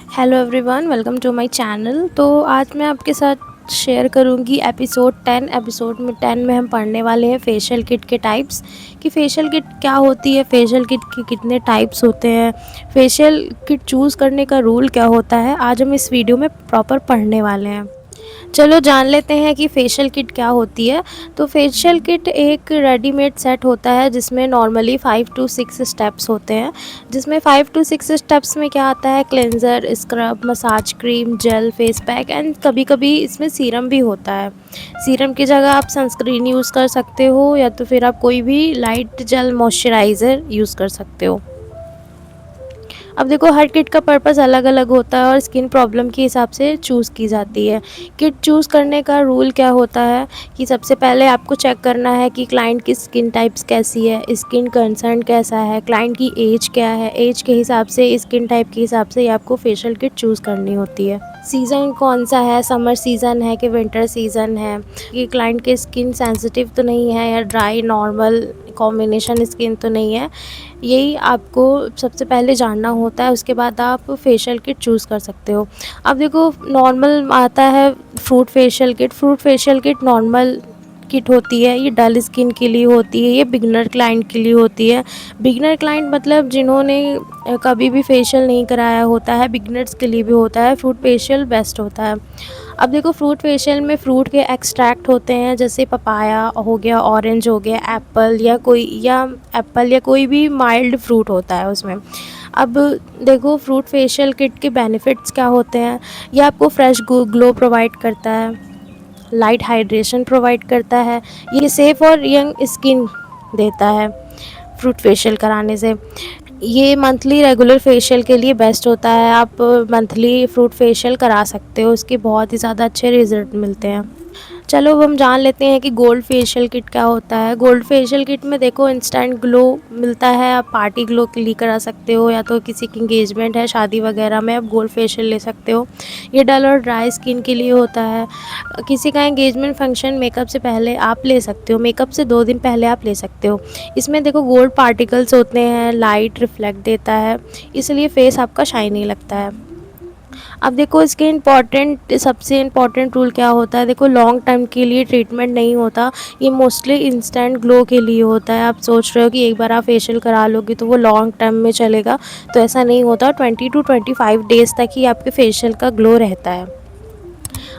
Hello everyone, welcome to my channel. तो आज मैं आपके साथ शेयर करूंगी एपिसोड 10। एपिसोड में 10 में हम पढ़ने वाले हैं फेशियल किट के टाइप्स, कि फेशियल किट क्या होती है, फेशियल किट के कितने टाइप्स होते हैं, फेशियल किट चूज़ करने का रूल क्या होता है। आज हम इस वीडियो में प्रॉपर पढ़ने वाले हैं। चलो जान लेते हैं कि फ़ेशियल किट क्या होती है। तो फ़ेशियल किट एक रेडीमेड सेट होता है जिसमें नॉर्मली 5 टू 6 स्टेप्स होते हैं। जिसमें 5 टू 6 स्टेप्स में क्या आता है, cleanser, scrub, massage cream, gel, face pack and कभी-कभी इसमें सीरम भी होता है। सीरम की जगह आप सनस्क्रीन यूज़ कर सकते हो या तो फिर आप कोई भी लाइट जेल मॉइस्चराइज़र यूज़ कर सकते हो। अब देखो, हर किट का पर्पज़ अलग अलग होता है और स्किन प्रॉब्लम के हिसाब से चूज़ की जाती है। किट चूज़ करने का रूल क्या होता है कि सबसे पहले आपको चेक करना है कि क्लाइंट की स्किन टाइप्स कैसी है, स्किन कंसर्न कैसा है, क्लाइंट की एज क्या है। एज के हिसाब से, स्किन टाइप के हिसाब से आपको फेशियल किट चूज़ करनी होती है। सीज़न कौन सा है, समर सीज़न है कि विंटर सीज़न है, कि क्लाइंट की स्किन सेंसिटिव तो नहीं है या ड्राई नॉर्मल कॉम्बिनेशन स्किन तो नहीं है, यही आपको सबसे पहले जानना होता है। उसके बाद आप फेशियल किट चूज़ कर सकते हो। अब देखो, नॉर्मल आता है fruit facial kit. Fruit facial kit normal kit होती है, ये डल स्किन के लिए होती है, ये बिगनर क्लाइंट के लिए होती है। बिगनर क्लाइंट मतलब जिन्होंने कभी भी फेशियल नहीं कराया होता है, बिगनर्स के लिए भी होता है फ्रूट फेशियल बेस्ट होता है। अब देखो, फ्रूट फेशियल में फ्रूट के एक्सट्रैक्ट होते हैं, जैसे पपाया हो गया, ऑरेंज हो गया, एप्पल या कोई भी माइल्ड फ्रूट होता है उसमें। अब देखो, फ्रूट फेशियल किट के बेनिफिट्स क्या होते हैं। ये आपको फ्रेश ग्लो प्रोवाइड करता है, लाइट हाइड्रेशन प्रोवाइड करता है, ये सेफ़ और यंग स्किन देता है फ्रूट फेशियल कराने से। ये मंथली रेगुलर फेशियल के लिए बेस्ट होता है। आप मंथली फ्रूट फेशियल करा सकते हो, उसके बहुत ही ज़्यादा अच्छे रिज़ल्ट मिलते हैं। चलो अब हम जान लेते हैं कि गोल्ड फेशियल किट क्या होता है। गोल्ड फेशियल किट में देखो, इंस्टेंट ग्लो मिलता है। आप पार्टी ग्लो के लिए करा सकते हो या तो किसी की इंगेजमेंट है, शादी वगैरह में आप गोल्ड फेशियल ले सकते हो। ये डल और ड्राई स्किन के लिए होता है। किसी का इंगेजमेंट फंक्शन मेकअप से पहले आप ले सकते हो, मेकअप से 2 दिन पहले आप ले सकते हो। इसमें देखो, गोल्ड पार्टिकल्स होते हैं, लाइट रिफ्लेक्ट देता है, इसलिए फेस आपका शाइनी लगता है। अब देखो, इसके सबसे इम्पॉर्टेंट रूल क्या होता है। देखो, लॉन्ग टर्म के लिए ट्रीटमेंट नहीं होता, ये मोस्टली इंस्टेंट ग्लो के लिए होता है। आप सोच रहे हो कि एक बार आप फेशियल करा लोगे तो वो लॉन्ग टर्म में चलेगा, तो ऐसा नहीं होता। 20 टू 25 डेज़ तक ही आपके फेशियल का ग्लो रहता है।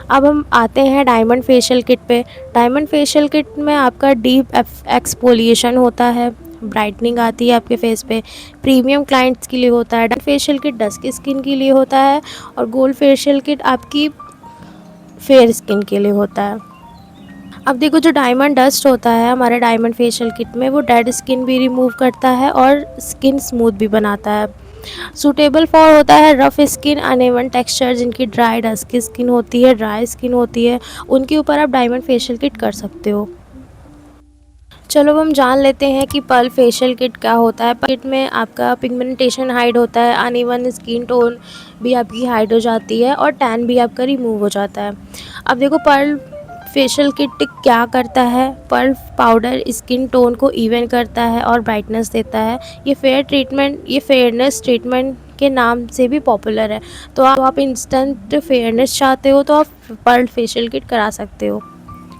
अब हम आते हैं डायमंड फेशियल किट पे। डायमंड फेशियल किट में आपका डीप एक्सफोलिएशन होता है, ब्राइटनिंग आती है आपके फेस पे। प्रीमियम क्लाइंट्स के लिए होता है। Diamond facial kit dusk skin के लिए होता है और गोल्ड फेशियल किट आपकी फेयर स्किन के लिए होता है। अब देखो, जो डायमंड डस्ट होता है हमारे डायमंड फेशियल किट में, वो डेड स्किन भी रिमूव करता है और स्किन स्मूथ भी बनाता है। सूटेबल फॉर होता है रफ़ स्किन, अनइवन टेक्सचर, जिनकी ड्राई डस्की स्किन होती है, ड्राई स्किन होती है, उनके ऊपर आप डायमंड फेशियल किट कर सकते हो। चलो अब हम जान लेते हैं कि पर्ल फेशियल किट क्या होता है। किट में आपका पिगमेंटेशन हाइड होता है, अनइवन स्किन टोन भी आपकी हाइड हो जाती है और टैन भी आपका रिमूव हो जाता है। अब देखो, पर्ल फेशियल किट क्या करता है। पर्ल पाउडर स्किन टोन को इवन करता है और ब्राइटनेस देता है। ये फेयरनेस ट्रीटमेंट के नाम से भी पॉपुलर है। तो आप इंस्टेंट फेयरनेस चाहते हो तो आप पर्ल फेशियल किट करा सकते हो।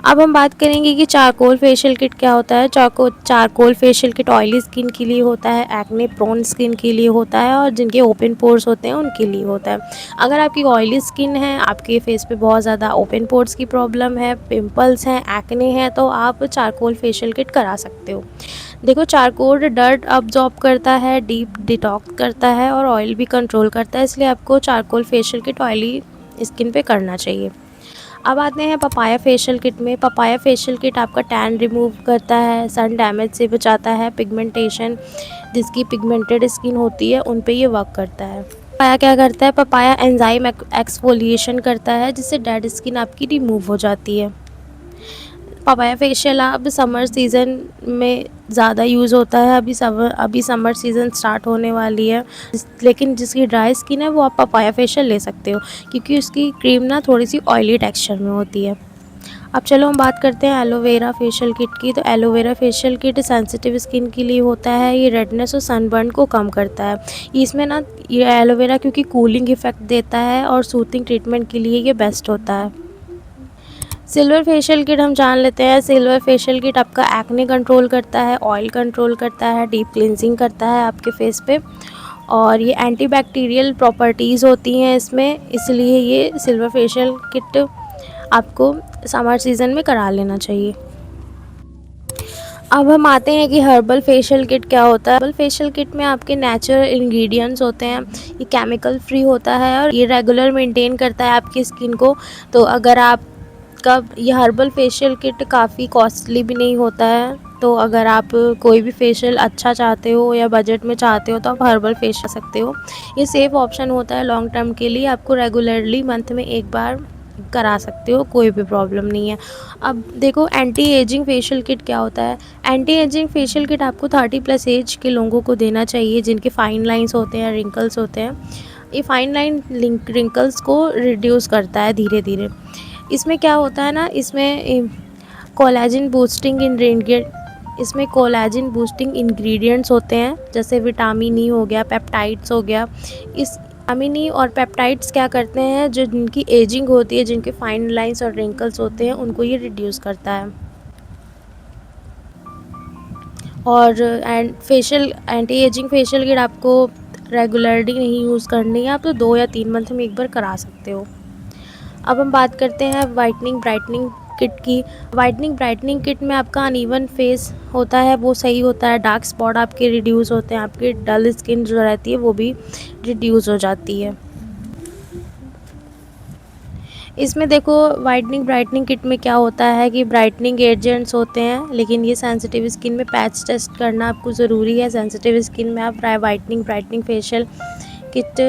अब हम बात करेंगे कि चारकोल फेशियल किट क्या होता है। Charcoal facial kit oily skin के लिए होता है, एक्ने प्रोन स्किन के लिए होता है और जिनके ओपन पोर्स होते हैं उनके लिए होता है। अगर आपकी ऑयली स्किन है, आपके फेस पे बहुत ज़्यादा ओपन पोर्स की प्रॉब्लम है, पिंपल्स हैं, एक्ने हैं, तो आप चारकोल फेशियल किट करा सकते हो। देखो, चारकोल डर्ट अब्जॉर्ब करता है, डीप डिटॉक्स करता है और ऑयल भी कंट्रोल करता है, इसलिए आपको charcoal facial kit oily skin पे करना चाहिए। अब आते हैं पपाया फेशियल किट में। पपाया फेशियल किट आपका टैन रिमूव करता है, सन डैमेज से बचाता है, पिगमेंटेशन, जिसकी पिगमेंटेड स्किन होती है उन पे ये वर्क करता है। पपाया क्या करता है, पपाया एंजाइम एक्सफोलिएशन करता है, जिससे डेड स्किन आपकी रिमूव हो जाती है। पपाया फेशियल अब समर सीज़न में ज़्यादा यूज़ होता है। अभी समर सीज़न स्टार्ट होने वाली है, लेकिन जिसकी ड्राई स्किन है वो आप पपाया फेशियल ले सकते हो, क्योंकि उसकी क्रीम ना थोड़ी सी ऑयली टेक्सचर में होती है। अब चलो हम बात करते हैं एलोवेरा फेशियल किट की। तो aloe vera facial kit sensitive skin के लिए होता है। ये रेडनेस और सनबर्न को कम करता है। इसमें ना ये एलोवेरा क्योंकि कूलिंग इफ़ेक्ट देता है और सूथिंग ट्रीटमेंट के लिए ये बेस्ट होता है। सिल्वर फेशियल किट हम जान लेते हैं। सिल्वर फेशियल किट आपका एक्ने कंट्रोल करता है, ऑयल कंट्रोल करता है, डीप क्लिनजिंग करता है आपके फेस पे, और ये एंटीबैक्टीरियल प्रॉपर्टीज़ होती हैं इसमें, इसलिए ये सिल्वर फेशियल किट आपको समर सीज़न में करा लेना चाहिए। अब हम आते हैं कि हर्बल फेशियल किट क्या होता है। हर्बल फेशियल किट में आपके नेचुरल इंग्रेडिएंट्स होते हैं, ये केमिकल फ्री होता है और ये रेगुलर मेंटेन करता है आपकी स्किन को। तो अगर आपका ये हर्बल फेशियल किट काफ़ी कॉस्टली भी नहीं होता है, तो अगर आप कोई भी फेशियल अच्छा चाहते हो या बजट में चाहते हो तो आप हर्बल फेशियल कर सकते हो। ये सेफ़ ऑप्शन होता है लॉन्ग टर्म के लिए। आपको रेगुलरली मंथ में एक बार करा सकते हो, कोई भी प्रॉब्लम नहीं है। अब देखो एंटी एजिंग फेशियल किट क्या होता है। एंटी एजिंग फेशियल किट आपको 30+ एज के लोगों को देना चाहिए जिनके फाइन लाइंस होते हैं, रिंकल्स होते हैं। ये फाइन लाइन रिंकल्स को रिड्यूस करता है धीरे धीरे। इसमें क्या होता है ना, इसमें कोलेजन बूस्टिंग इंग्रेडिएंट्स होते हैं, जैसे विटामिन ई हो गया, पेप्टाइड्स हो गया। इस विटामिन ई और पेप्टाइड्स क्या करते हैं, जो जिनकी एजिंग होती है, जिनके फाइन लाइंस और रिंकल्स होते हैं, उनको ये रिड्यूस करता है। और एंटी एजिंग फेशियल किट आपको रेगुलरली नहीं यूज़ करनी है, आप तो 2 या 3 मंथ में एक बार करा सकते हो। अब हम बात करते हैं वाइटनिंग ब्राइटनिंग किट की। वाइटनिंग ब्राइटनिंग किट में आपका अनइवन फेस होता है वो सही होता है, डार्क स्पॉट आपके रिड्यूस होते हैं, आपकी डल स्किन जो रहती है वो भी रिड्यूस हो जाती है। इसमें देखो वाइटनिंग ब्राइटनिंग किट में क्या होता है कि ब्राइटनिंग एजेंट्स होते हैं, लेकिन ये सेंसिटिव स्किन में पैच टेस्ट करना आपको ज़रूरी है। सेंसिटिव स्किन में आप वाइटनिंग ब्राइटनिंग फेशियल किट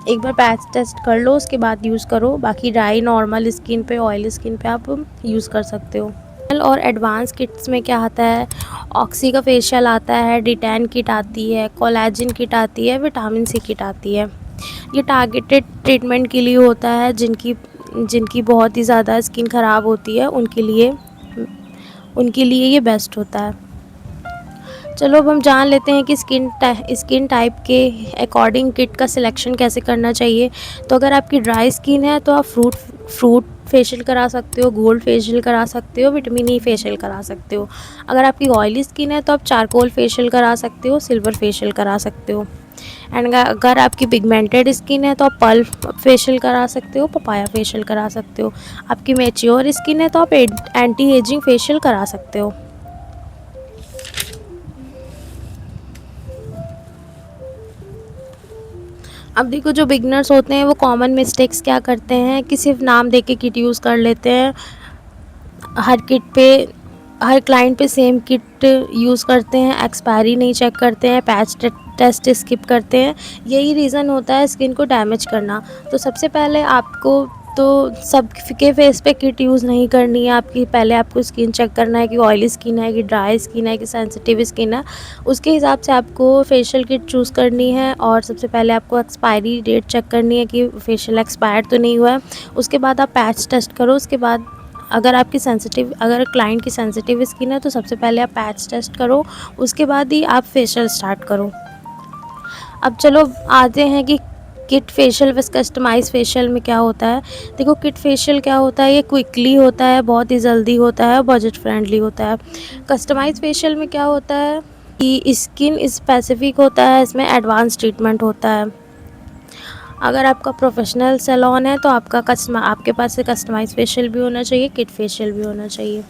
एक बार पैच टेस्ट कर लो, उसके बाद यूज़ करो। बाकी ड्राई नॉर्मल स्किन पे, ऑयल स्किन पे आप यूज़ कर सकते हो। और एडवांस किट्स में क्या आता है, ऑक्सी का फेशियल आता है, डिटैन किट आती है, कोलेजन किट आती है, विटामिन सी किट आती है। ये टारगेटेड ट्रीटमेंट के लिए होता है, जिनकी बहुत ही ज़्यादा स्किन ख़राब होती है उनके लिए ये बेस्ट होता है। चलो अब हम जान लेते हैं कि स्किन टाइप के अकॉर्डिंग किट का सिलेक्शन कैसे करना चाहिए। तो अगर आपकी ड्राई स्किन है तो आप फ्रूट फेशियल करा सकते हो, गोल्ड फेशियल करा सकते हो, विटामिन ई फेशियल करा सकते हो। अगर आपकी ऑयली स्किन है तो आप चारकोल फेशियल करा सकते हो, सिल्वर फेशियल करा सकते हो। एंड अगर आपकी पिगमेंटेड स्किन है तो आप पर्ल फेशियल करा सकते हो, पपाया फेशियल करा सकते हो। आपकी मैच्योर स्किन है तो आप एंटी एजिंग फेशियल करा सकते हो। अब देखो जो बिगनर्स होते हैं वो कॉमन मिस्टेक्स क्या करते हैं कि सिर्फ नाम दे के किट यूज़ कर लेते हैं। हर क्लाइंट पे सेम किट यूज़ करते हैं, एक्सपायरी नहीं चेक करते हैं, पैच टेस्ट स्किप करते हैं। यही रीज़न होता है स्किन को डैमेज करना। तो सबसे पहले आपको तो सबके फेस पे किट यूज़ नहीं करनी है आपकी। पहले आपको स्किन चेक करना है कि ऑयली स्किन है, कि ड्राई स्किन है, कि सेंसिटिव स्किन है। उसके हिसाब से आपको फेशियल किट चूज़ करनी है। और सबसे पहले आपको एक्सपायरी डेट चेक करनी है कि फेशियल एक्सपायर तो नहीं हुआ है। उसके बाद आप पैच टेस्ट करो। उसके बाद अगर क्लाइंट की सेंसिटिव स्किन है तो सबसे पहले आप पैच टेस्ट करो, उसके बाद ही आप फेशियल स्टार्ट करो। अब चलो आते हैं कि किट फेशियल वस कस्टमाइज फेशियल में क्या होता है। देखो किट फेशियल क्या होता है, ये क्विकली होता है, बहुत ही जल्दी होता है, बजट फ्रेंडली होता है। कस्टमाइज फेशियल में क्या होता है कि स्किन स्पेसिफिक होता है, इसमें एडवांस ट्रीटमेंट होता है। अगर आपका प्रोफेशनल सैलून है तो आपके पास कस्टमाइज फेशियल भी होना चाहिए, किट फेशियल भी होना चाहिए।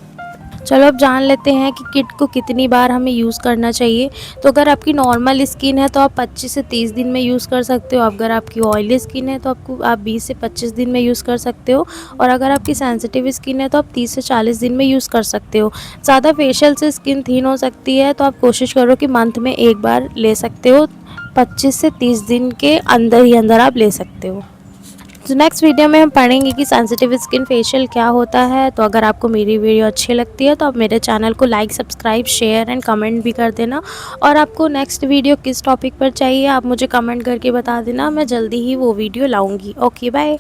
चलो अब जान लेते हैं कि किट को कितनी बार हमें यूज़ करना चाहिए। तो अगर आपकी नॉर्मल स्किन है तो आप 25 से 30 दिन में यूज़ कर सकते हो। अगर आपकी ऑयली स्किन है तो आप 20 से 25 दिन में यूज़ कर सकते हो। और अगर आपकी सेंसिटिव स्किन है तो आप 30 से 40 दिन में यूज़ कर सकते हो। ज़्यादा फेशियल से स्किन थिन हो सकती है, तो आप कोशिश करो कि मंथ में एक बार ले सकते हो। 25 से 30 दिन के अंदर ही अंदर आप ले सकते हो। तो नेक्स्ट वीडियो में हम पढ़ेंगे कि सेंसिटिव स्किन फेशियल क्या होता है। तो अगर आपको मेरी वीडियो अच्छी लगती है तो आप मेरे चैनल को like, subscribe, share and comment भी कर देना। और आपको नेक्स्ट वीडियो किस टॉपिक पर चाहिए आप मुझे कमेंट करके बता देना, मैं जल्दी ही वो वीडियो लाऊंगी। Okay bye.